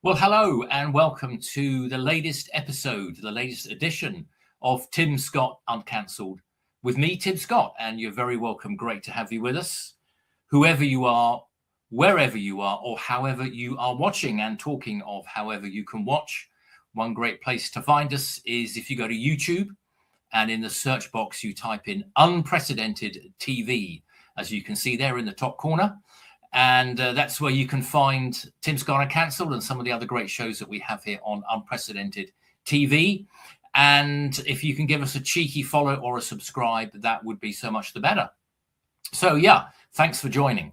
Well, hello and welcome to the latest episode, the latest edition of Tim Scott Uncancelled with me, Tim Scott, and you're very welcome. Great to have you with us, whoever you are, wherever you are, or however you are watching. And talking of however you can watch, one great place to find us is if you go to YouTube and in the search box you type in Unprecedented TV, as you can see there in the top corner. And that's where you can find Tim Scott Uncancelled and some of the other great shows that we have here on Unprecedented TV. And if you can give us a cheeky follow or a subscribe, that would be so much the better. So, yeah, thanks for joining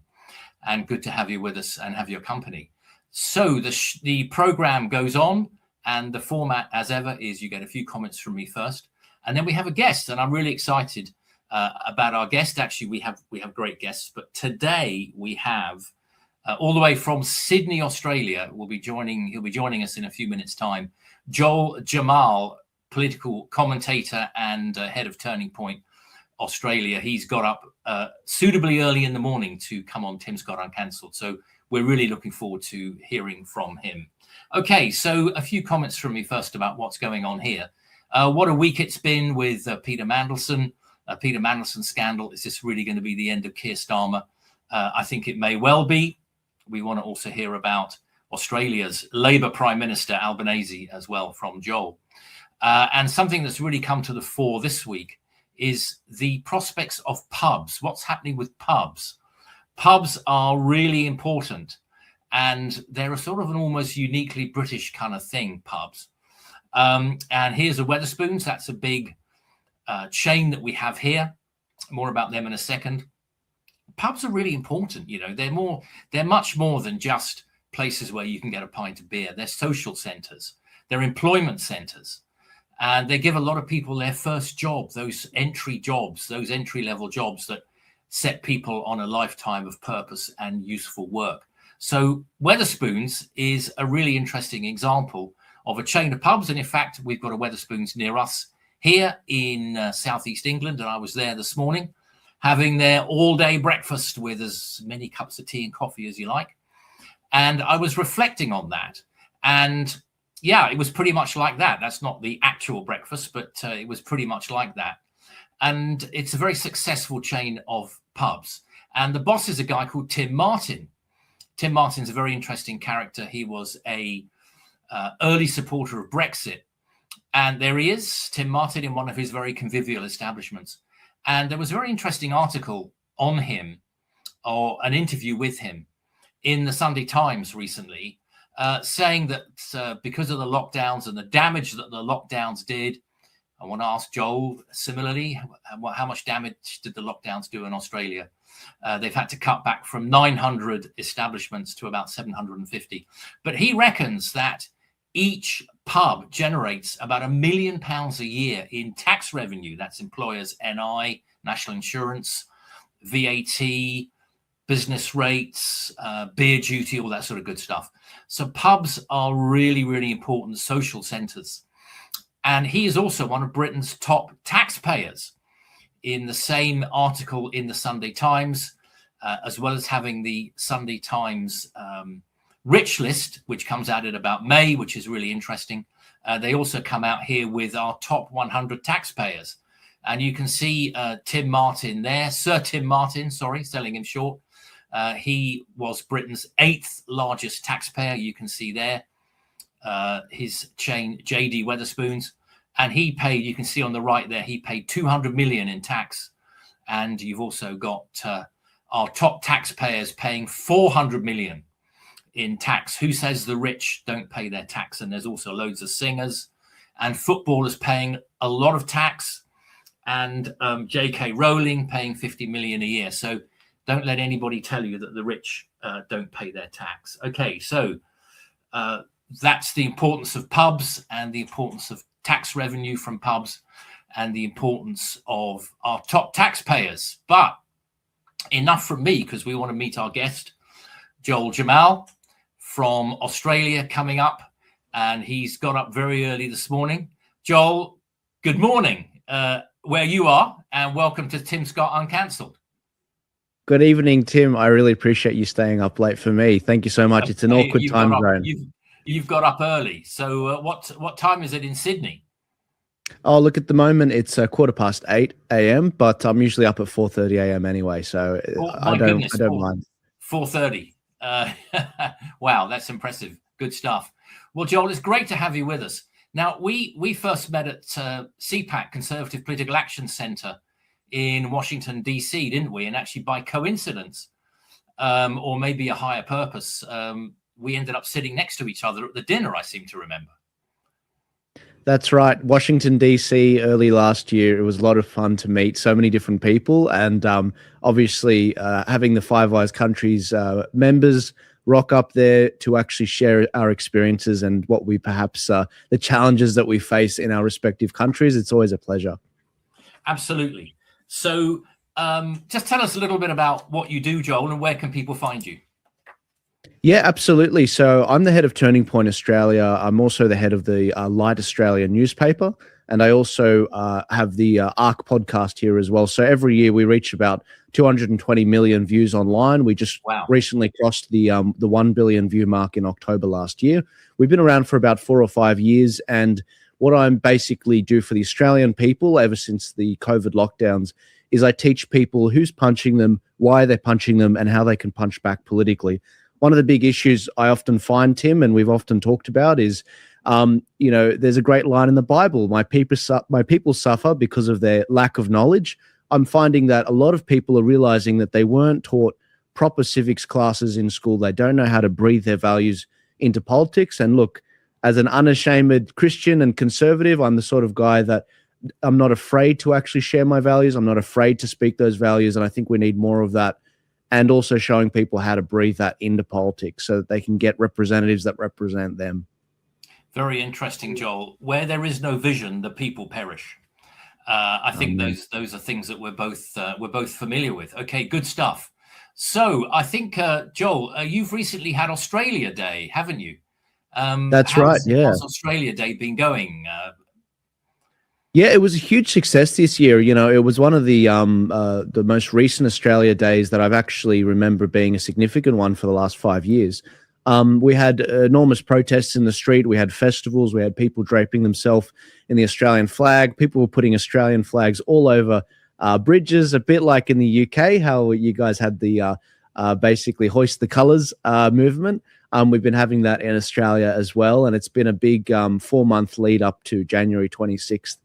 and good to have you with us and have your company. So the program goes on, and the format, as ever, is you get a few comments from me first, and then we have a guest, and I'm really excited about our guest. Actually, we have great guests, but today we have all the way from Sydney, Australia. He'll be joining us in a few minutes' time. Joel Jammal, political commentator and head of Turning Point Australia. He's got up suitably early in the morning to come on Tim Scott Uncancelled. So we're really looking forward to hearing from him. Okay, so a few comments from me first about what's going on here. What a week it's been with Peter Mandelson. Peter Mandelson scandal. Is this really going to be the end of Keir Starmer? I think it may well be. We want to also hear about Australia's Labour Prime Minister Albanese as well from Joel. And something that's really come to the fore this week is the prospects of pubs. What's happening with pubs? Pubs are really important, and they're a sort of an almost uniquely British kind of thing, pubs. And here's a Wetherspoons. That's a big chain that we have here. More about them in a second. Pubs are really important. You know, they're much more than just places where you can get a pint of beer. They're social centers, they're employment centers, and they give a lot of people their first job, those entry level jobs that set people on a lifetime of purpose and useful work. So Wetherspoons is a really interesting example of a chain of pubs, and in fact we've got a Wetherspoons near us here in southeast England, and I was there this morning having their all-day breakfast with as many cups of tea and coffee as you like. And I was reflecting on that. And yeah, it was pretty much like that. That's not the actual breakfast, but it was pretty much like that. And it's a very successful chain of pubs. And the boss is a guy called Tim Martin. Tim Martin's a very interesting character. He was a early supporter of Brexit. And there he is, Tim Martin, in one of his very convivial establishments. And there was a very interesting article on him, or an interview with him, in the Sunday Times recently, saying that because of the lockdowns and the damage that the lockdowns did, I want to ask Joel similarly, how much damage did the lockdowns do in Australia? They've had to cut back from 900 establishments to about 750. But he reckons that each pub generates about £1 million a year in tax revenue. That's employers' NI, national insurance, VAT, business rates, beer duty, all that sort of good stuff. So pubs are really, really important social centres. And he is also one of Britain's top taxpayers. In the same article in the Sunday Times, as well as having the Sunday Times Rich List, which comes out in about May, which is really interesting. They also come out here with our top 100 taxpayers. And you can see Tim Martin there, Sir Tim Martin, sorry, selling him short. He was Britain's 8th largest taxpayer. You can see there his chain, JD Wetherspoons. And he paid, you can see on the right there, he paid 200 million in tax. And you've also got our top taxpayers paying 400 million in tax. Who says the rich don't pay their tax? And there's also loads of singers and footballers paying a lot of tax, and J.K. Rowling paying 50 million a year. So don't let anybody tell you that the rich don't pay their tax. Okay, so that's the importance of pubs and the importance of tax revenue from pubs and the importance of our top taxpayers. But enough from me, because we want to meet our guest, Joel Jammal from Australia, coming up, and he's got up very early this morning. Joel, good morning where you are, and welcome to Tim Scott Uncancelled. Good evening, Tim. I really appreciate you staying up late for me. Thank you so much. It's an awkward time zone. You've got up early. So what time is it in Sydney? Oh, look, at the moment it's 8:15 a.m., but I'm usually up at 4:30 a.m. anyway, so My goodness, I don't mind. 4:30. Wow, that's impressive. Good stuff. Well, Joel, it's great to have you with us. Now, we first met at CPAC, Conservative Political Action Centre in Washington, D.C., didn't we? And actually, by coincidence, or maybe a higher purpose, we ended up sitting next to each other at the dinner, I seem to remember. That's right. Washington, D.C., early last year. It was a lot of fun to meet so many different people. And obviously, having the Five Eyes countries members rock up there to actually share our experiences and what we perhaps the challenges that we face in our respective countries. It's always a pleasure. Absolutely. So just tell us a little bit about what you do, Joel, and where can people find you? Yeah, absolutely. So I'm the head of Turning Point Australia. I'm also the head of the Light Australia newspaper. And I also have the ARC podcast here as well. So every year we reach about 220 million views online. We just recently crossed the 1 billion view mark in October last year. We've been around for about 4 or 5 years. And what I'm basically do for the Australian people ever since the COVID lockdowns is I teach people who's punching them, why they're punching them, and how they can punch back politically. One of the big issues I often find, Tim, and we've often talked about is, there's a great line in the Bible, my people suffer because of their lack of knowledge. I'm finding that a lot of people are realizing that they weren't taught proper civics classes in school. They don't know how to breathe their values into politics. And look, as an unashamed Christian and conservative, I'm the sort of guy that I'm not afraid to actually share my values. I'm not afraid to speak those values. And I think we need more of that. And also showing people how to breathe that into politics so that they can get representatives that represent them. Very interesting, Joel. Where there is no vision, the people perish. I think those are things that we're both familiar with. Okay, good stuff. So I think, Joel, you've recently had Australia Day, haven't you? That's right. Yeah. How's Australia Day been going? Yeah, it was a huge success this year. You know, it was one of the most recent Australia Days that I've actually remember being a significant one for the last 5 years. We had enormous protests in the street. We had festivals. We had people draping themselves in the Australian flag. People were putting Australian flags all over bridges, a bit like in the UK, how you guys had the basically hoist the colours movement. We've been having that in Australia as well, and it's been a big 4-month lead up to January 26th.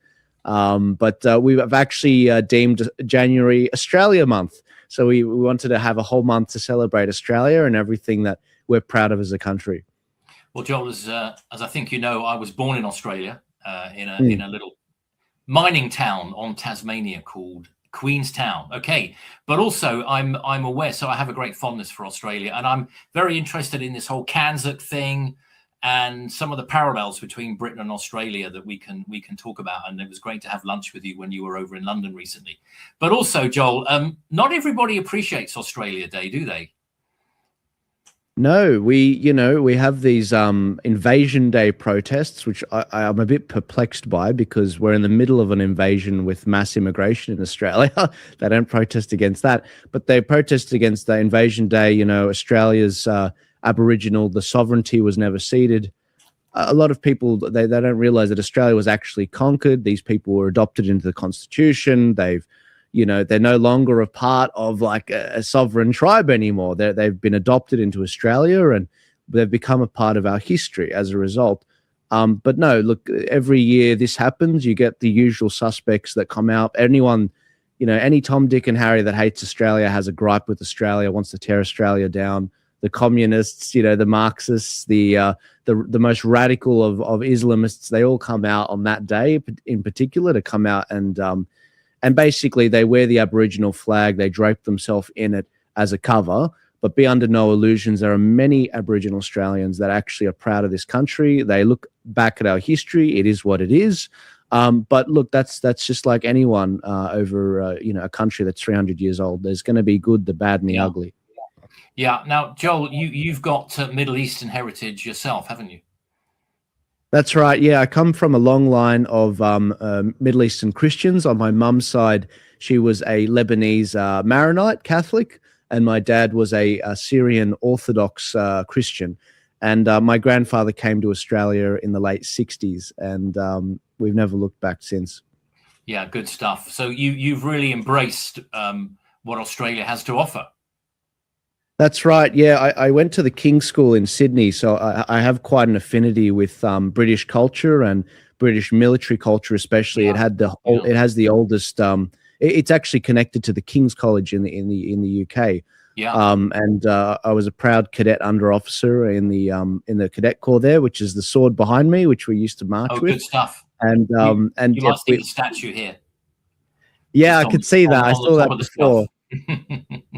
But we have actually deemed January Australia Month. So we wanted to have a whole month to celebrate Australia and everything that we're proud of as a country. Well, Joel, as I think you know, I was born in Australia in a little mining town on Tasmania called Queenstown. Okay, but also I'm aware, so I have a great fondness for Australia, and I'm very interested in this whole Cairns thing and some of the parallels between Britain and Australia that we can talk about. And it was great to have lunch with you when you were over in London recently. But also, Joel, not everybody appreciates Australia Day, do they? No, we have these Invasion Day protests, which I'm a bit perplexed by because we're in the middle of an invasion with mass immigration in Australia. They don't protest against that, but they protest against the Invasion Day. You know, Australia's Aboriginal, the sovereignty was never ceded. A lot of people, they don't realize that Australia was actually conquered. These people were adopted into the Constitution. They're no longer a part of like a sovereign tribe anymore. They've been adopted into Australia and they've become a part of our history as a result. But no, look, every year this happens. You get the usual suspects that come out. Anyone, any Tom, Dick and Harry that hates Australia has a gripe with Australia, wants to tear Australia down. The communists, the Marxists, the most radical of Islamists, they all come out on that day in particular to come out and basically they wear the Aboriginal flag, they drape themselves in it as a cover, but be under no illusions. There are many Aboriginal Australians that actually are proud of this country. They look back at our history. It is what it is. But look, that's just like anyone over a country that's 300 years old. There's going to be good, the bad, and the ugly. Yeah. Now, Joel, you've got Middle Eastern heritage yourself, haven't you? That's right. Yeah, I come from a long line of Middle Eastern Christians. On my mum's side, she was a Lebanese Maronite Catholic, and my dad was a Syrian Orthodox Christian. And my grandfather came to Australia in the late 60s, and we've never looked back since. Yeah, good stuff. So you've really embraced what Australia has to offer. That's right. Yeah, I went to the King's School in Sydney, so I have quite an affinity with British culture and British military culture, especially. Yeah. It has the oldest. It's actually connected to the King's College in the UK. Yeah. And I was a proud cadet under officer in the cadet corps there, which is the sword behind me, which we used to march with. Good stuff. And you might see the statue here. Yeah, I could see that. I saw that before.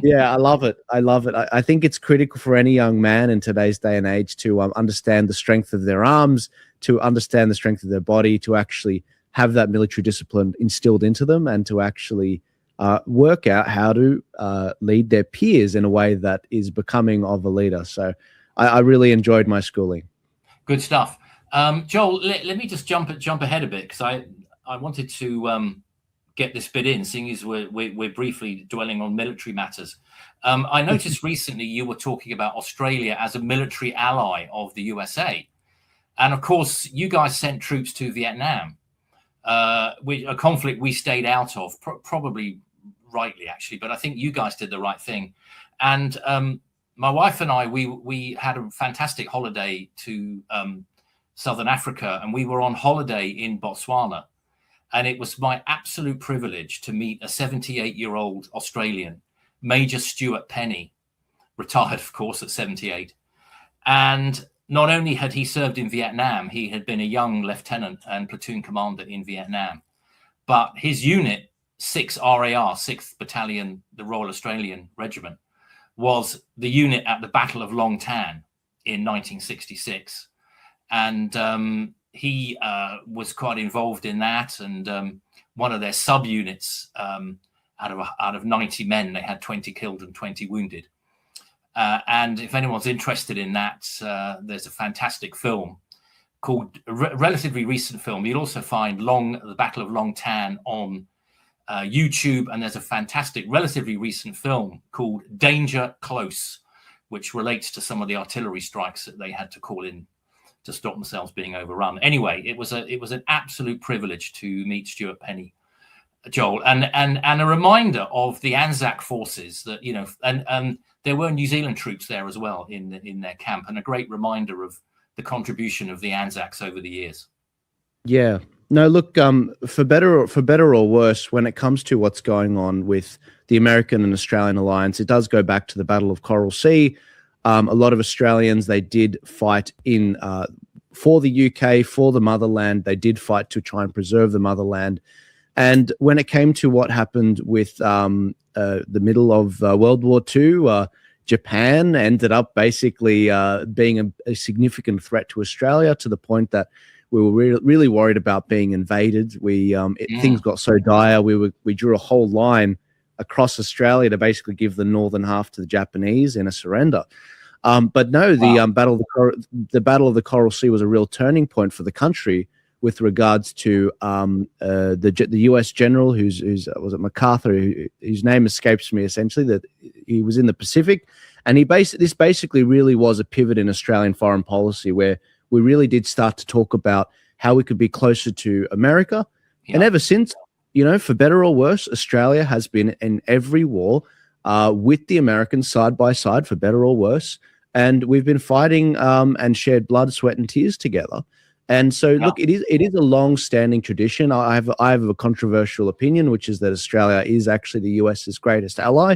Yeah, I love it. I think it's critical for any young man in today's day and age to understand the strength of their arms, to understand the strength of their body, to actually have that military discipline instilled into them, and to actually work out how to lead their peers in a way that is becoming of a leader. So I really enjoyed my schooling. Good stuff. Joel, let me just jump ahead a bit, because I wanted to get this bit in, seeing as we're briefly dwelling on military matters. I noticed recently you were talking about Australia as a military ally of the USA. And of course, you guys sent troops to Vietnam, a conflict we stayed out of, probably rightly, actually, but I think you guys did the right thing. And my wife and I, we had a fantastic holiday to Southern Africa, and we were on holiday in Botswana. And it was my absolute privilege to meet a 78-year-old Australian, Major Stuart Penny, retired, of course, at 78. And not only had he served in Vietnam, he had been a young lieutenant and platoon commander in Vietnam, but his unit, 6 RAR, 6th Battalion, the Royal Australian Regiment, was the unit at the Battle of Long Tan in 1966. And he was quite involved in that, and one of their subunits, out of 90 men, they had 20 killed and 20 wounded. And if anyone's interested in that, there's a fantastic film called, relatively recent film. You'll also find the Battle of Long Tan on YouTube, and there's a fantastic, relatively recent film called Danger Close, which relates to some of the artillery strikes that they had to call in to stop themselves being overrun. Anyway, it was an absolute privilege to meet Stuart Penny, Joel, and a reminder of the Anzac forces that, you know, and there were New Zealand troops there as well in their camp, and a great reminder of the contribution of the Anzacs over the years. Yeah. No, look, for better or worse, when it comes to what's going on with the American and Australian alliance, it does go back to the Battle of Coral Sea. A lot of Australians, they did fight for the UK, for the motherland. They did fight to try and preserve the motherland. And when it came to what happened with the middle of World War II, Japan ended up basically being a significant threat to Australia, to the point that we were really worried about being invaded. Things got so dire, we drew a whole line across Australia to basically give the northern half to the Japanese in a surrender. But no, the Battle of the Coral Sea was a real turning point for the country with regards to the U.S. general who's was it MacArthur, whose name escapes me, essentially, that he was in the Pacific, and this basically really was a pivot in Australian foreign policy, where we really did start to talk about how we could be closer to America. Yeah. And ever since, you know, for better or worse, Australia has been in every war with the Americans side by side, for better or worse. And we've been fighting and shared blood, sweat, and tears together. And so, look, it is a long-standing tradition. I have a controversial opinion, which is that Australia is actually the US's greatest ally,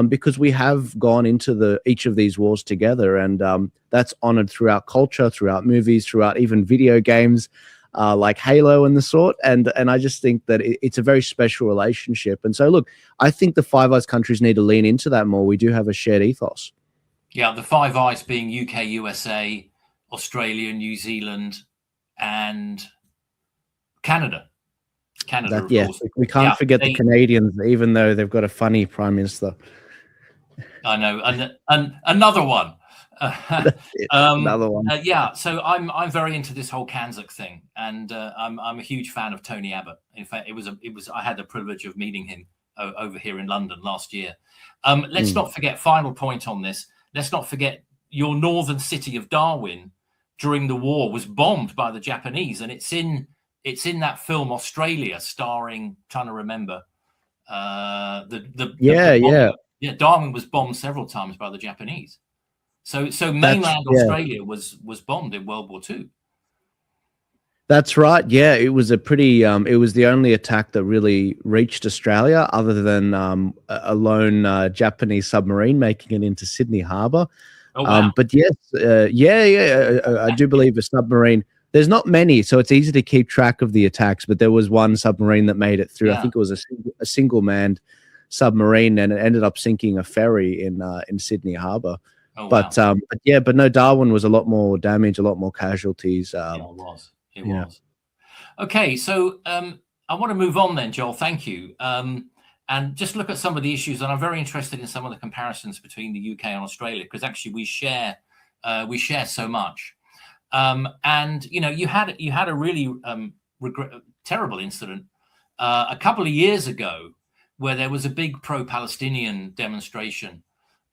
because we have gone into each of these wars together, and that's honored throughout culture, throughout movies, throughout even video games like Halo and the sort. And I just think that it's a very special relationship. And so, look, I think the Five Eyes countries need to lean into that more. We do have a shared ethos. Yeah, the Five Eyes being UK, USA, Australia, New Zealand, and Canada. Of course. We can't forget the Canadians, even though they've got a funny prime minister. I know, and another one. Another one. So I'm very into this whole Kanzuk thing, and I'm a huge fan of Tony Abbott. In fact, I had the privilege of meeting him over here in London last year. Let's not forget, final point on this. Let's not forget your northern city of Darwin during the war was bombed by the Japanese, and it's in that film Australia, starring, trying to remember, Darwin was bombed several times by the Japanese. So mainland Australia was bombed in World War II. That's right. Yeah, it was a pretty. It was the only attack that really reached Australia, other than a lone Japanese submarine making it into Sydney Harbour. Oh, wow. But yes, I do believe a submarine. There's not many, so it's easy to keep track of the attacks. But there was one submarine that made it through. Yeah. I think it was a single manned submarine, and it ended up sinking a ferry in Sydney Harbour. Oh, but wow. but no, Darwin was a lot more damage, a lot more casualties. Yeah, it was. It was. Okay, so I want to move on then, Joel. Thank you. And just look at some of the issues, and I'm very interested in some of the comparisons between the UK and Australia, because actually we share so much. And you had a really terrible incident a couple of years ago, where there was a big pro-Palestinian demonstration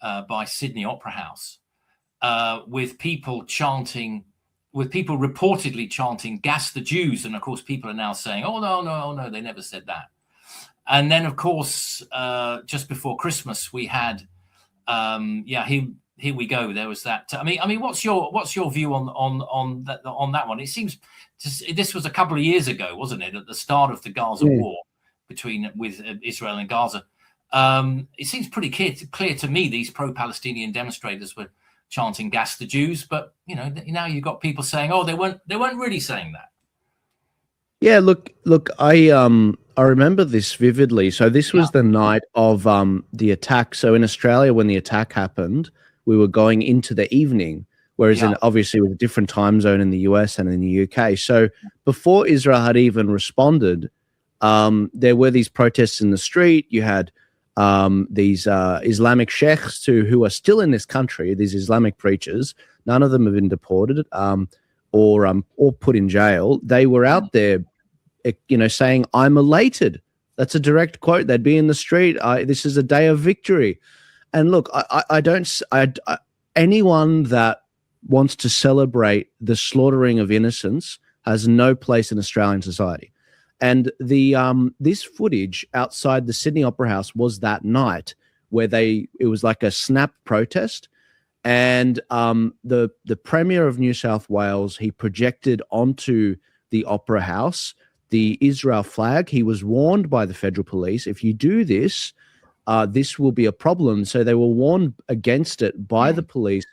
by Sydney Opera House with people reportedly chanting "Gas the Jews," and of course people are now saying, "Oh no, they never said that." And then, of course, just before Christmas, we had, here we go. There was that. I mean, what's your view on that one? It seems this was a couple of years ago, wasn't it? At the start of the Gaza war with Israel and Gaza. It seems pretty clear to me these pro-Palestinian demonstrators were chanting "Gas the Jews," but now you've got people saying, "Oh, they weren't really saying that." Yeah, look, I remember this vividly. So this was the night of the attack. So in Australia, when the attack happened, we were going into the evening, whereas obviously with a different time zone in the US and in the UK. So before Israel had even responded, there were these protests in the street. You had these Islamic sheikhs who are still in this country, these Islamic preachers. None of them have been deported or put in jail. They were out there, saying, "I'm elated." That's a direct quote. They'd be in the street. This is a day of victory. And look, anyone that wants to celebrate the slaughtering of innocents has no place in Australian society. And this footage outside the Sydney Opera House was that night where it was like a snap protest. And the Premier of New South Wales, he projected onto the Opera House the Israel flag. He was warned by the federal police, if you do this, this will be a problem. So they were warned against it by the police,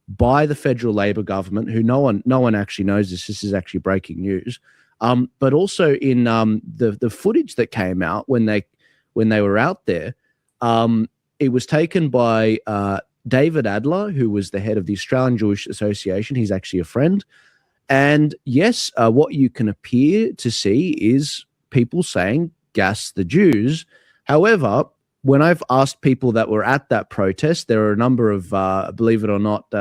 by the federal Labor government, who no one actually knows this. This is actually breaking news. But also in the footage that came out when they were out there, it was taken by David Adler, who was the head of the Australian Jewish Association. He's actually a friend. And yes, what you can appear to see is people saying "Gas the Jews." However, when I've asked people that were at that protest, there are a number of, believe it or not,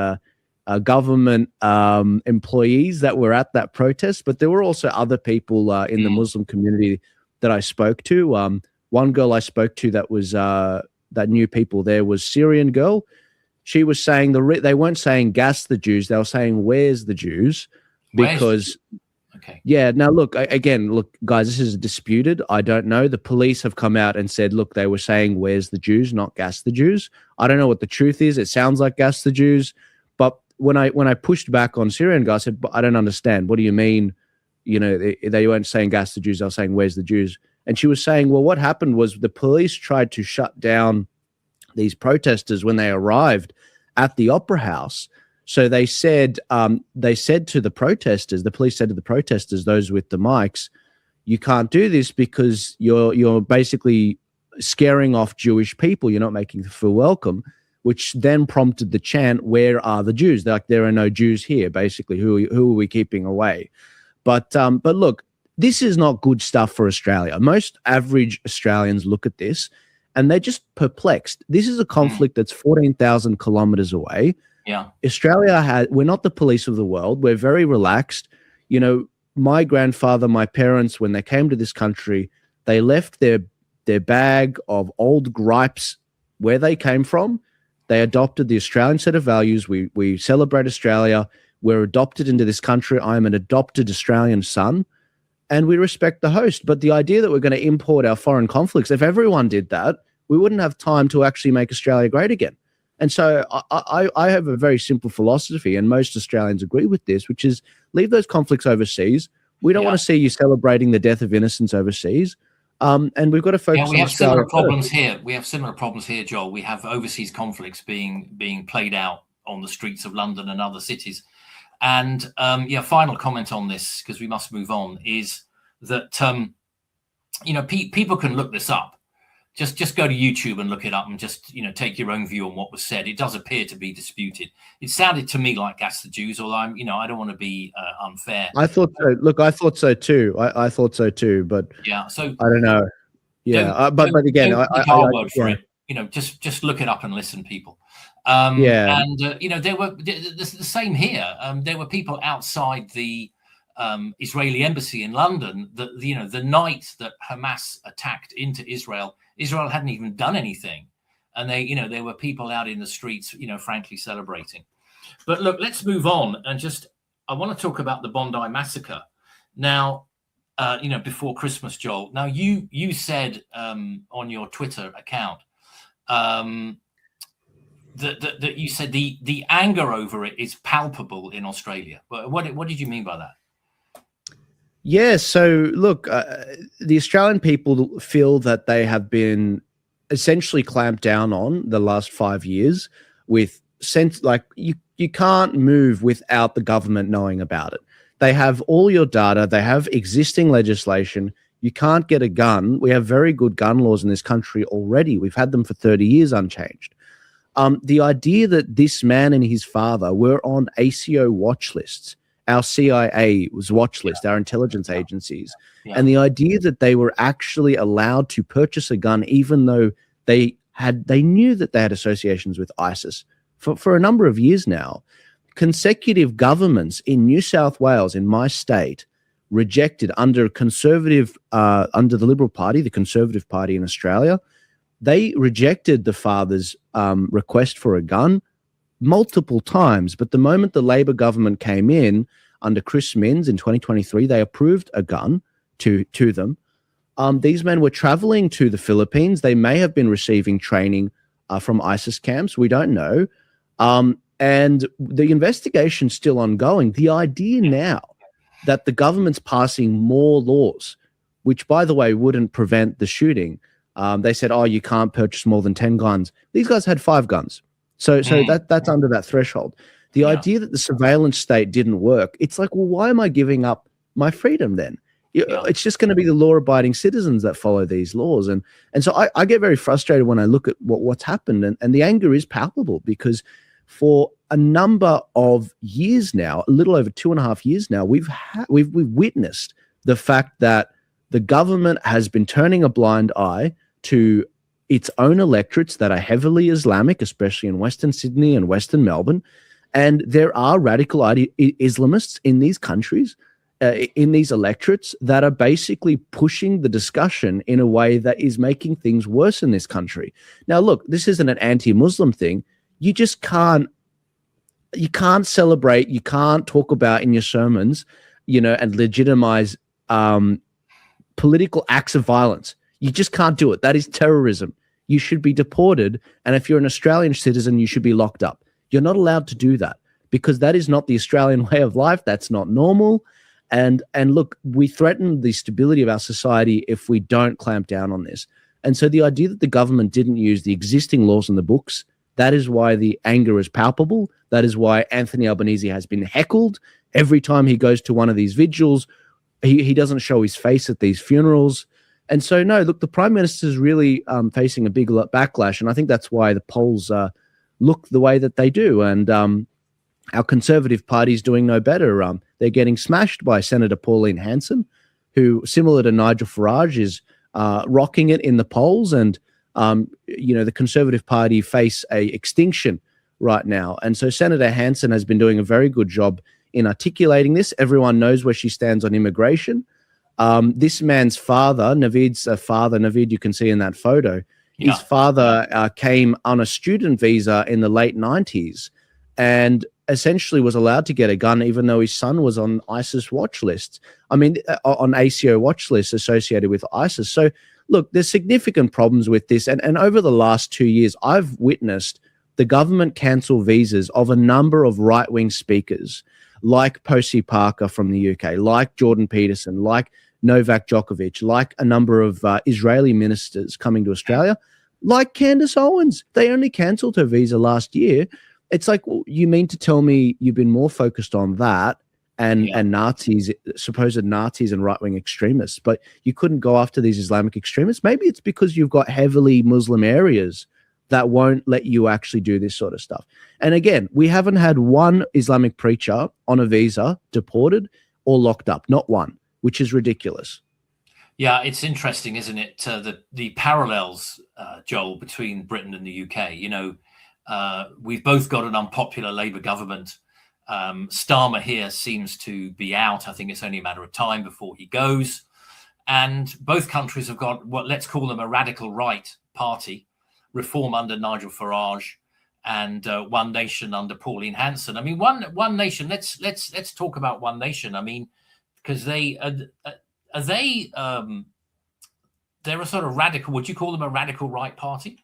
government employees that were at that protest, but there were also other people in the Muslim community that I spoke to. One girl I spoke to that knew people there was Syrian girl. She was saying they weren't saying "Gas the Jews," they were saying "Where's the Jews?" Because now look, guys, this is disputed. I don't know. The police have come out and said, look, they were saying "Where's the Jews?" not "Gas the Jews." I don't know what the truth is. It sounds like "Gas the Jews," but when I pushed back on Syrian guy, I said, but I don't understand. What do you mean? They weren't saying "Gas the Jews." They were saying "Where's the Jews?" And she was saying, well, what happened was the police tried to shut down these protesters when they arrived at the Opera House. So they said to the protesters, the police said to the protesters, those with the mics, "You can't do this because you're basically scaring off Jewish people. You're not making them feel welcome," which then prompted the chant, "Where are the Jews?" They're like, there are no Jews here, basically. Who are we keeping away? But look, this is not good stuff for Australia. Most average Australians look at this and they're just perplexed. This is a conflict that's 14,000 kilometers away. Yeah. We're not the police of the world. We're very relaxed. My grandfather, my parents, when they came to this country, they left their bag of old gripes where they came from. They adopted the Australian set of values. We celebrate Australia. We're adopted into this country. I'm an adopted Australian son, and we respect the host. But the idea that we're going to import our foreign conflicts, if everyone did that, we wouldn't have time to actually make Australia great again. And so I have a very simple philosophy, and most Australians agree with this, which is leave those conflicts overseas. We don't want to see you celebrating the death of innocents overseas. And we've got to focus on Australia. Similar problems here. We have similar problems here, Joel. We have overseas conflicts being played out on the streets of London and other cities. And final comment on this, because we must move on, is that people can look this up. Just go to YouTube and look it up, and just take your own view on what was said. It does appear to be disputed. It sounded to me like "gas the Jews," although I don't want to be unfair. I thought so. Look, I thought so too. I thought so too, but so I don't know. Yeah, but again, our word for it. Just look it up and listen, people. And there were the same here. There were people outside the Israeli embassy in London that the night that Hamas attacked into Israel hadn't even done anything, and there were people out in the streets, frankly celebrating. But look, let's move on, and I want to talk about the Bondi massacre now. Before Christmas, Joel. Now you said on your Twitter account that you said the anger over it is palpable in Australia. What did you mean by that? Yeah, so look, the Australian people feel that they have been essentially clamped down on the last 5 years with you can't move without the government knowing about it. They have all your data. They have existing legislation. You can't get a gun. We have very good gun laws in this country already. We've had them for 30 years unchanged. The idea that this man and his father were on ACO watch lists, our CIA was watch list, our intelligence agencies, and the idea that they were actually allowed to purchase a gun, even though they knew that they had associations with ISIS for a number of years now. Consecutive governments in New South Wales, in my state, rejected under the Liberal Party, the Conservative Party in Australia. They rejected the father's request for a gun multiple times. But the moment the Labor government came in under Chris Minns in 2023, they approved a gun to them. These men were traveling to the Philippines. They may have been receiving training from ISIS camps. We don't know. And the investigation's still ongoing. The idea now that the government's passing more laws, which, by the way, wouldn't prevent the shooting. They said, you can't purchase more than 10 guns. These guys had 5 guns. So that's under that threshold. The idea that the surveillance state didn't work, it's like, well, why am I giving up my freedom then? It's just going to be the law-abiding citizens that follow these laws. And so I get very frustrated when I look at what's happened. And the anger is palpable because for a number of years now, a little over 2.5 years now, we've witnessed the fact that the government has been turning a blind eye to its own electorates that are heavily Islamic, especially in Western Sydney and Western Melbourne. And there are radical Islamists in these countries, in these electorates, that are basically pushing the discussion in a way that is making things worse in this country. Now, look, this isn't an anti-Muslim thing. You just can't celebrate, you can't talk about in your sermons, and legitimize political acts of violence. You just can't do it. That is terrorism. You should be deported. And if you're an Australian citizen, you should be locked up. You're not allowed to do that because that is not the Australian way of life. That's not normal. And look, we threaten the stability of our society if we don't clamp down on this. And so the idea that the government didn't use the existing laws in the books, that is why the anger is palpable. That is why Anthony Albanese has been heckled every time he goes to one of these vigils. He doesn't show his face at these funerals. And so, no, look, the Prime Minister is really facing a big backlash. And I think that's why the polls look the way that they do. And our Conservative Party is doing no better. They're getting smashed by Senator Pauline Hanson, who, similar to Nigel Farage, is rocking it in the polls. And, the Conservative Party face a extinction right now. And so Senator Hanson has been doing a very good job in articulating this. Everyone knows where she stands on immigration. This man's father, Naveed, you can see in that photo, His father came on a student visa in the late 90s and essentially was allowed to get a gun even though his son was on ISIS watch lists. I mean, on ACO watch lists associated with ISIS. So, look, there's significant problems with this. And over the last 2 years, I've witnessed the government cancel visas of a number of right-wing speakers like Posey Parker from the UK, like Jordan Peterson, like Novak Djokovic, like a number of Israeli ministers coming to Australia, like Candace Owens. They only cancelled her visa last year. It's like, well, you mean to tell me you've been more focused on that and Nazis, supposed Nazis and right-wing extremists, but you couldn't go after these Islamic extremists? Maybe it's because you've got heavily Muslim areas that won't let you actually do this sort of stuff. And again, we haven't had one Islamic preacher on a visa deported or locked up, not one, which is ridiculous. Yeah, it's interesting, isn't it? The parallels, Joel, between Britain and the UK. You know, we've both got an unpopular Labour government. Starmer here seems to be out. I think it's only a matter of time before he goes. And both countries have got what, let's call them, a radical right party, Reform under Nigel Farage, and One Nation under Pauline Hanson. I mean, One Nation. Let's talk about One Nation. I mean, because they're a sort of radical. Would you call them a radical right party?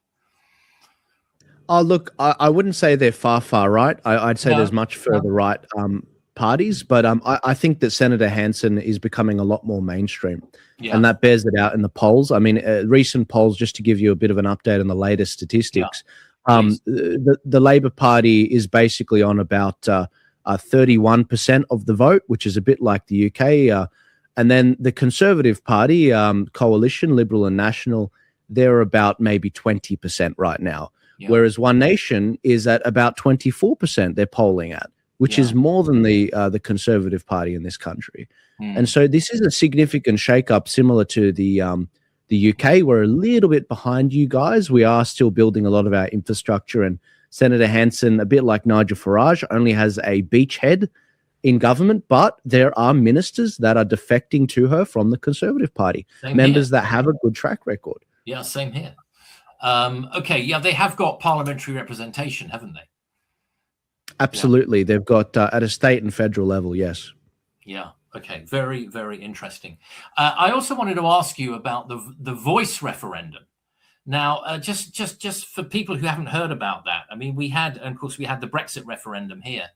Oh, look, I wouldn't say they're far right. I'd say there's much further right parties, but I think that Senator Hanson is becoming a lot more mainstream, and that bears it out in the polls. I mean, recent polls, just to give you a bit of an update on the latest statistics, the Labour Party is basically on about 31% of the vote, which is a bit like the UK, and then the Conservative Party, Coalition, Liberal and National, they're about maybe 20% right now. Whereas One Nation is at about 24% they're polling at, which is more than the Conservative Party in this country. And so this is a significant shakeup, similar to the UK. We're a little bit behind you guys. We are still building a lot of our infrastructure, and Senator Hanson, a bit like Nigel Farage, only has a beachhead in government, but there are ministers that are defecting to her from the Conservative Party, members that have a good track record. Yeah, same here. Okay, yeah, they have got parliamentary representation, haven't they? Absolutely. They've got at a state and federal level, yes. Yeah, okay, very, very interesting. I also wanted to ask you about the voice referendum. Now, just for people who haven't heard about that, I mean, we had the Brexit referendum here.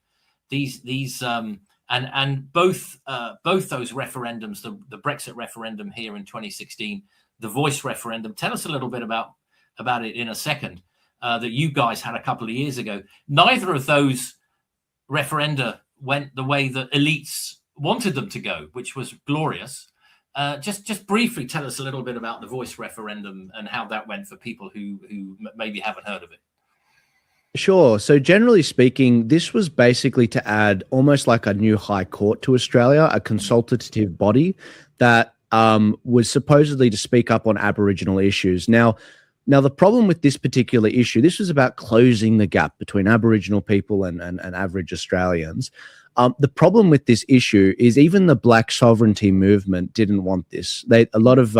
And both those referendums, the Brexit referendum here in 2016, the voice referendum. Tell us a little bit about it in a second, that you guys had a couple of years ago. Neither of those referenda went the way that elites wanted them to go, which was glorious. Just briefly tell us a little bit about the voice referendum and how that went for people who maybe haven't heard of it. Sure. So generally speaking, this was basically to add almost like a new high court to Australia, a consultative body that was supposedly to speak up on Aboriginal issues. Now, the problem with this particular issue, this was about closing the gap between Aboriginal people and average Australians. The problem with this issue is even the Black sovereignty movement didn't want this. A lot of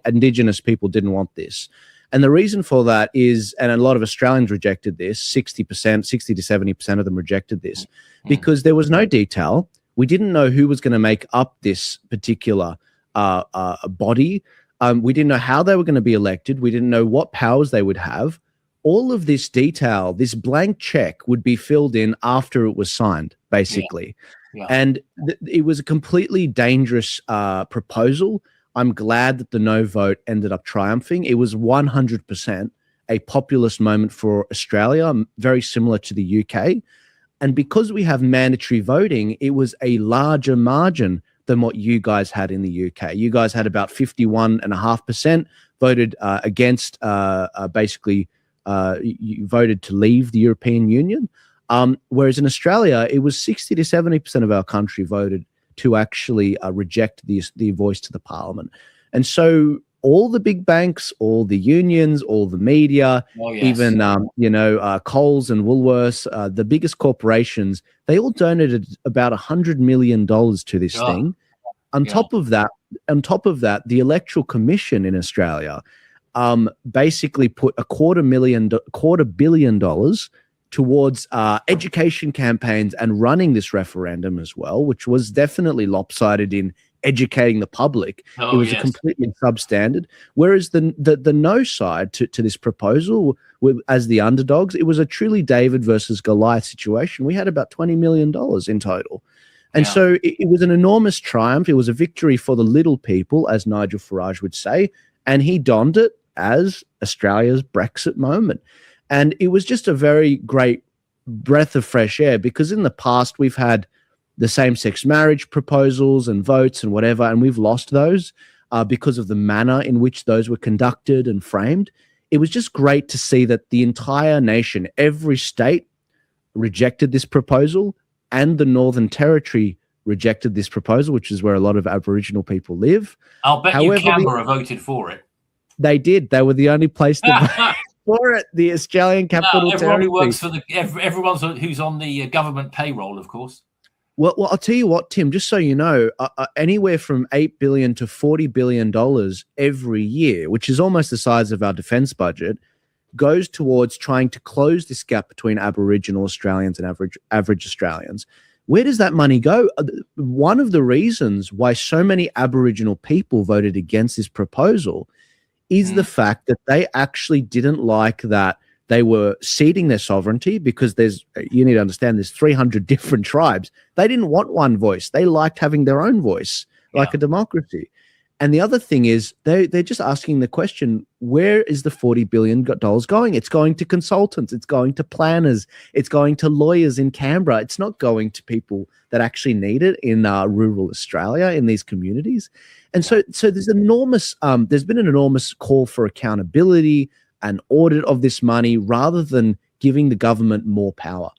Indigenous people didn't want this. And the reason for that is, and a lot of Australians rejected this, 60 to 70% of them rejected this, because there was no detail. We didn't know who was going to make up this particular body. We didn't know how they were going to be elected. We didn't know what powers they would have. All of this detail, this blank check, would be filled in after it was signed, basically. And it was a completely dangerous proposal. I'm glad that the no vote ended up triumphing. It was 100% a populist moment for Australia, very similar to the UK. And because we have mandatory voting, it was a larger margin than what you guys had in the UK. You guys had about 51.5% voted against, basically, you voted to leave the European Union. Whereas in Australia, it was 60 to 70% of our country voted to actually reject the voice to the parliament. And so all the big banks, all the unions, all the media, even, Coles and Woolworths, the biggest corporations, they all donated about $100 million to this thing. On top of that, the Electoral Commission in Australia, basically put $250 million towards education campaigns and running this referendum as well, which was definitely lopsided in educating the public. It was a completely substandard. Whereas the no side to this proposal, as the underdogs, it was a truly David versus Goliath situation. We had about $20 million in total. And so it was an enormous triumph. It was a victory for the little people, as Nigel Farage would say, and he donned it as Australia's Brexit moment. And it was just a very great breath of fresh air, because in the past we've had the same-sex marriage proposals and votes and whatever, and we've lost those because of the manner in which those were conducted and framed. It was just great to see that the entire nation, every state, rejected this proposal, and the Northern Territory rejected this proposal, which is where a lot of Aboriginal people live. I'll bet you Canberra voted for it. They did. They were the only place to vote for it, the Australian Capital Territory. Everyone who's on the government payroll, of course. Well, I'll tell you what, Tim, just so you know, anywhere from $8 billion to $40 billion every year, which is almost the size of our defense budget, goes towards trying to close this gap between Aboriginal Australians and average Australians. Where does that money go? One of the reasons why so many Aboriginal people voted against this proposal is the fact that they actually didn't like that they were ceding their sovereignty, because you need to understand, there's 300 different tribes. They didn't want one voice. They liked having their own voice, like a democracy. And the other thing is they're just asking the question, where is the $40 billion going? It's going to consultants. It's going to planners. It's going to lawyers in Canberra. It's not going to people that actually need it in rural Australia, in these communities. And so there's been an enormous call for accountability and audit of this money, rather than giving the government more power.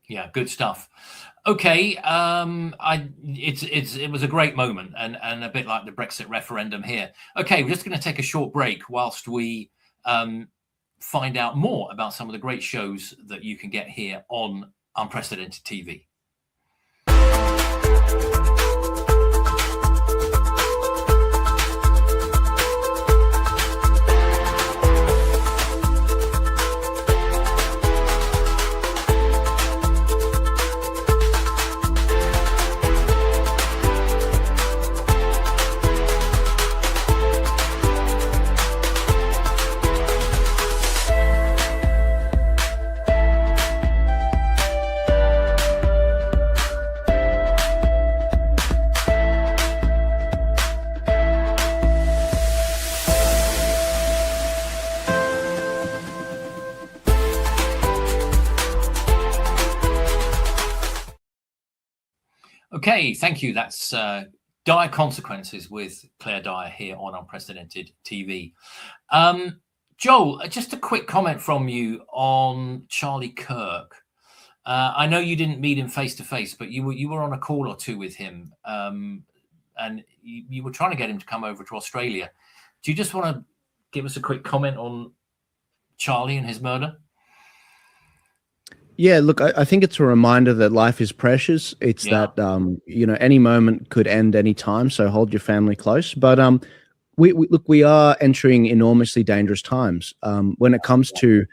Yeah, good stuff. Okay, it was a great moment, and a bit like the Brexit referendum here. Okay, we're just going to take a short break whilst we find out more about some of the great shows that you can get here on Unprecedented TV. Okay, thank you. That's Dire Consequences with Claire Dyer here on Unprecedented TV. Joel, just a quick comment from you on Charlie Kirk. I know you didn't meet him face to face, but you were on a call or two with him, and you were trying to get him to come over to Australia. Do you just want to give us a quick comment on Charlie and his murder? Yeah, look, I think it's a reminder that life is precious. It's that, any moment could end any time. So hold your family close. But we are entering enormously dangerous times. When it comes to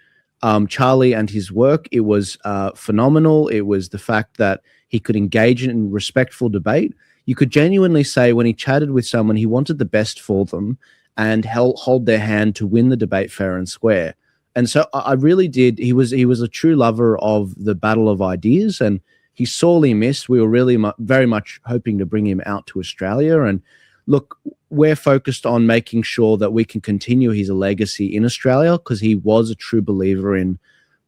Charlie and his work, it was phenomenal. It was the fact that he could engage in respectful debate. You could genuinely say when he chatted with someone, he wanted the best for them and hold their hand to win the debate fair and square. And so I really did. He was a true lover of the battle of ideas, and he's sorely missed. We were really very much hoping to bring him out to Australia. And look, we're focused on making sure that we can continue his legacy in Australia, because he was a true believer in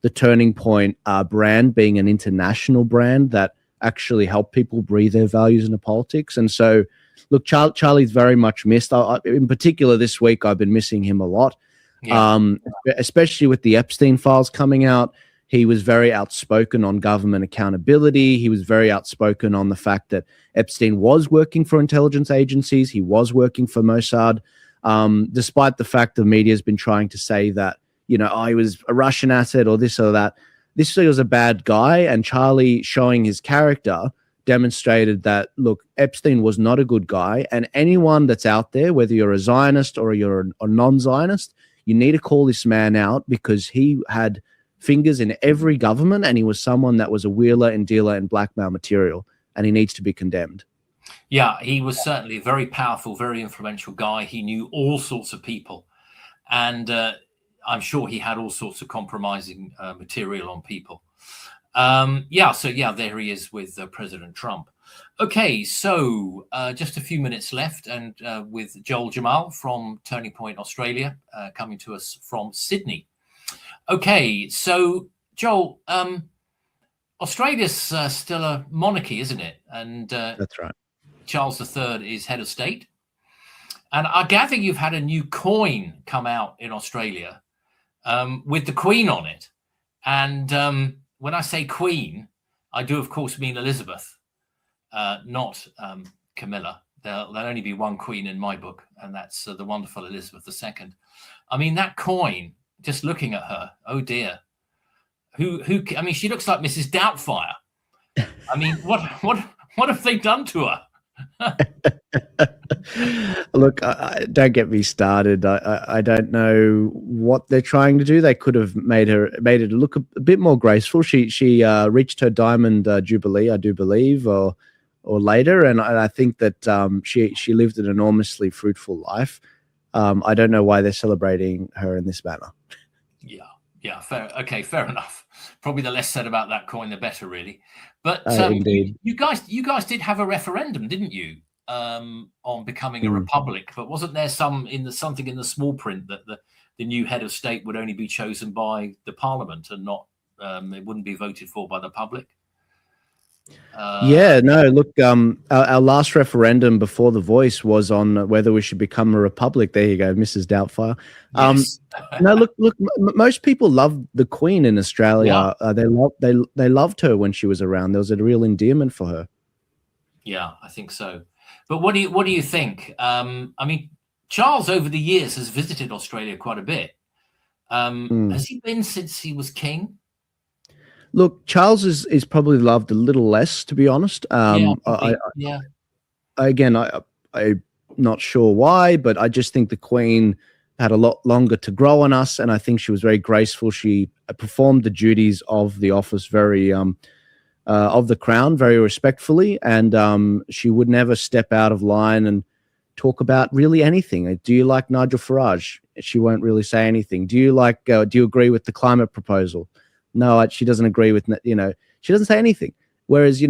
the Turning Point brand being an international brand that actually helped people breathe their values into politics. And so, look, Charlie's very much missed. In particular, this week, I've been missing him a lot. Yeah. Especially with the Epstein files coming out. He was very outspoken on government accountability. He was very outspoken on the fact that Epstein was working for intelligence agencies. He was working for Mossad, despite the fact the media has been trying to say that, he was a Russian asset or this or that. This was a bad guy, and Charlie, showing his character, demonstrated that, look, Epstein was not a good guy. And anyone that's out there, whether you're a Zionist or you're a non-Zionist, you need to call this man out, because he had fingers in every government, and he was someone that was a wheeler and dealer in blackmail material, and he needs to be condemned. Yeah, he was certainly a very powerful, very influential guy. He knew all sorts of people, and I'm sure he had all sorts of compromising material on people. There he is with President Trump. Okay, so just a few minutes left, and with Joel Jammal from Turning Point Australia, coming to us from Sydney. Okay, so Joel, Australia's still a monarchy, isn't it? And that's right. Charles III is head of state. And I gather you've had a new coin come out in Australia with the Queen on it. And when I say Queen, I do, of course, mean Elizabeth, not Camilla. There'll only be one Queen in my book, and that's the wonderful Elizabeth II. I mean, that coin, just looking at her, oh dear. I mean, she looks like Mrs. Doubtfire. I mean, what have they done to her? Look, don't get me started. I don't know what they're trying to do. They could have made it look a bit more graceful. She reached her diamond jubilee, I do believe, or later, and I think that she lived an enormously fruitful life. I don't know why they're celebrating her in this manner. Yeah, fair. Okay, fair enough. Probably the less said about that coin, the better, really. But indeed, you guys did have a referendum, didn't you, on becoming a republic? But wasn't there something in the small print that the new head of state would only be chosen by the parliament and not it wouldn't be voted for by the public? Look, our last referendum before The Voice was on whether we should become a republic. There you go, Mrs. Doubtfire. Yes. No, look, most people love the Queen in Australia. Yeah. They loved her when she was around. There was a real endearment for her. Yeah, I think so. But what do you think? I mean, Charles over the years has visited Australia quite a bit. Has he been since he was king? Look, Charles is probably loved a little less, to be honest. I'm not sure why, but I just think the Queen had a lot longer to grow on us, and I think she was very graceful. She performed the duties of the office very of the crown very respectfully, and she would never step out of line and talk about really anything. Do you like Nigel Farage? She won't really say anything. Do you agree with the climate proposal? No, she doesn't agree with, she doesn't say anything. Whereas,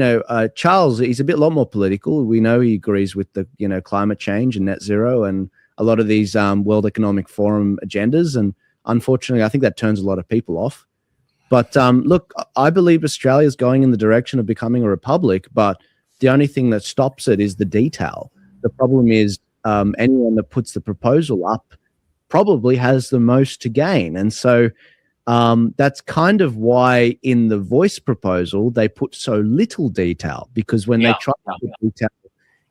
Charles, he's a lot more political. We know he agrees with the, climate change and net zero and a lot of these World Economic Forum agendas. And unfortunately, I think that turns a lot of people off. But look, I believe Australia is going in the direction of becoming a republic, but the only thing that stops it is the detail. The problem is anyone that puts the proposal up probably has the most to gain. And so that's kind of why in the Voice proposal, they put so little detail, because when they tried to put detail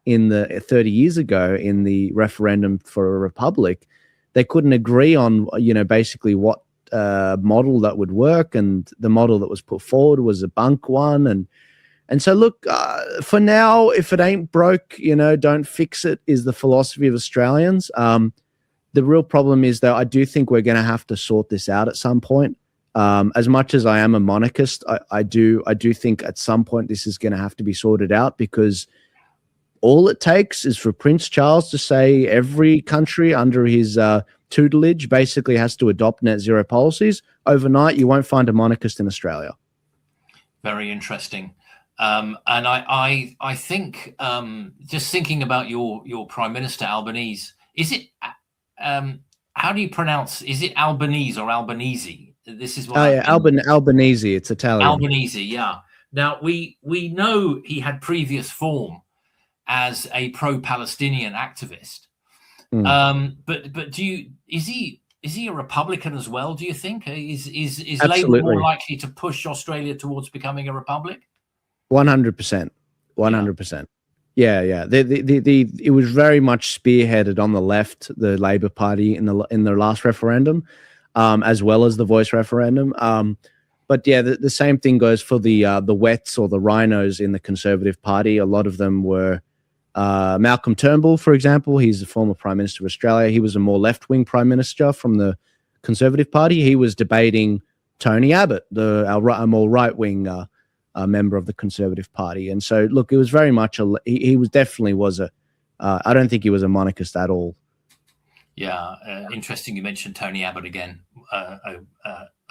in the 30 years ago in the referendum for a republic, they couldn't agree on, basically what model that would work. And the model that was put forward was a bunk one. And so, look, for now, if it ain't broke, don't fix it is the philosophy of Australians. The real problem is, though, I do think we're going to have to sort this out at some point. As much as I am a monarchist, I do think at some point this is going to have to be sorted out, because all it takes is for Prince Charles to say every country under his tutelage basically has to adopt net zero policies. Overnight, you won't find a monarchist in Australia. Very interesting. And I think just thinking about your Prime Minister Albanese, is it? How do you pronounce? Is it Albanese or Albanese? This is what. Albanese. It's Italian. Albanese, yeah. Now we know he had previous form as a pro-Palestinian activist, but is he a Republican as well? Do you think is Labour more likely to push Australia towards becoming a republic? 100%, 100%. Yeah. It was very much spearheaded on the left, the Labour Party in the last referendum, as well as the Voice referendum. But yeah, the same thing goes for the Wets or the Rhinos in the Conservative Party. A lot of them were Malcolm Turnbull, for example. He's the former Prime Minister of Australia. He was a more left-wing Prime Minister from the Conservative Party. He was debating Tony Abbott, a more right-wing member of the Conservative Party. And so, look, it was very much he was definitely was a. I don't think he was a monarchist at all. Yeah, interesting. You mentioned Tony Abbott again.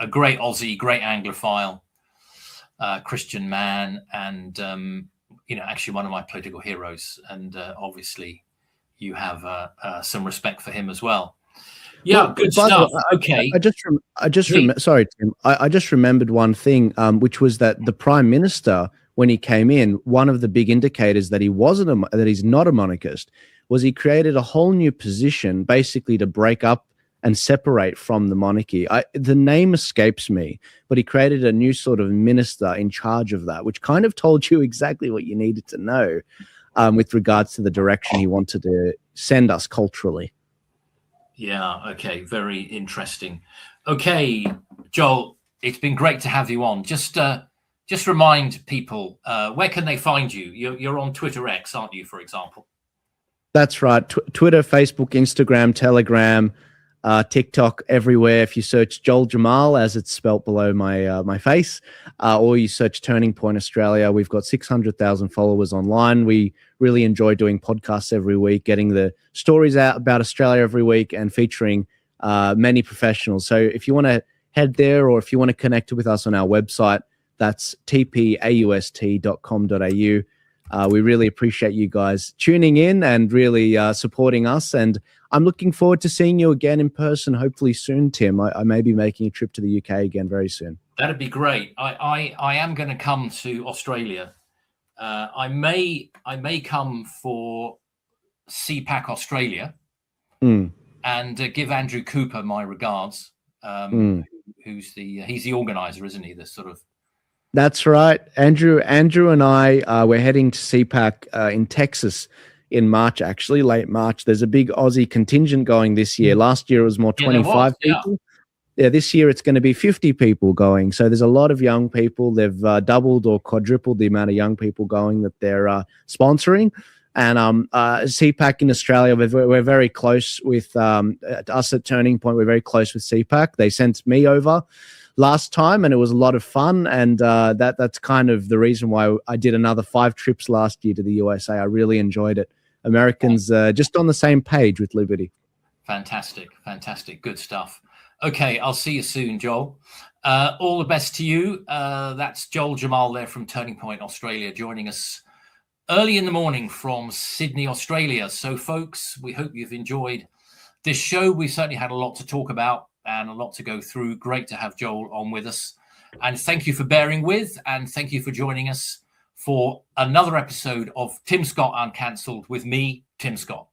A great Aussie, great Anglophile, Christian man, and actually one of my political heroes. And obviously, you have some respect for him as well. Yeah, well, good stuff. Okay, Sorry, Tim. I just remembered one thing, which was that the Prime Minister, when he came in, one of the big indicators that he's not a monarchist was he created a whole new position, basically to break up and separate from the monarchy. The name escapes me, but he created a new sort of minister in charge of that, which kind of told you exactly what you needed to know with regards to the direction he wanted to send us culturally. Yeah, okay, very interesting. Okay, Joel, it's been great to have you on. Just remind people, where can they find you? You're on Twitter X, aren't you, for example? That's right. Twitter, Facebook, Instagram, Telegram, TikTok, everywhere. If you search Joel Jammal, as it's spelt below my face, or you search Turning Point Australia, we've got 600,000 followers online. We really enjoy doing podcasts every week, getting the stories out about Australia every week and featuring many professionals. So if you want to head there, or if you want to connect with us on our website, that's tpaust.com.au. We really appreciate you guys tuning in and really supporting us. And I'm looking forward to seeing you again in person, hopefully soon, Tim. I may be making a trip to the UK again very soon. That'd be great. I am going to come to Australia. I may come for CPAC Australia and give Andrew Cooper my regards. He's the organizer, isn't he? The sort of. That's right. Andrew and I, we're heading to CPAC in Texas in March, actually, late March. There's a big Aussie contingent going this year. Last year it was more 25 people. Yeah, this year it's going to be 50 people going. So there's a lot of young people. They've doubled or quadrupled the amount of young people going that they're sponsoring. And CPAC in Australia, we're very close with us at Turning Point. We're very close with CPAC. They sent me over last time, and it was a lot of fun, and that's kind of the reason why I did another 5 trips last year to the USA. I really enjoyed it. Americans just on the same page with liberty. Fantastic, good stuff. Okay, I'll see you soon, Joel. All the best to you. That's Joel Jammal there from Turning Point Australia, joining us early in the morning from Sydney, Australia. So, folks, we hope you've enjoyed this show. We certainly had a lot to talk about and a lot to go through. Great to have Joel on with us. And thank you for bearing with, and thank you for joining us for another episode of Tim Scott Uncancelled with me, Tim Scott.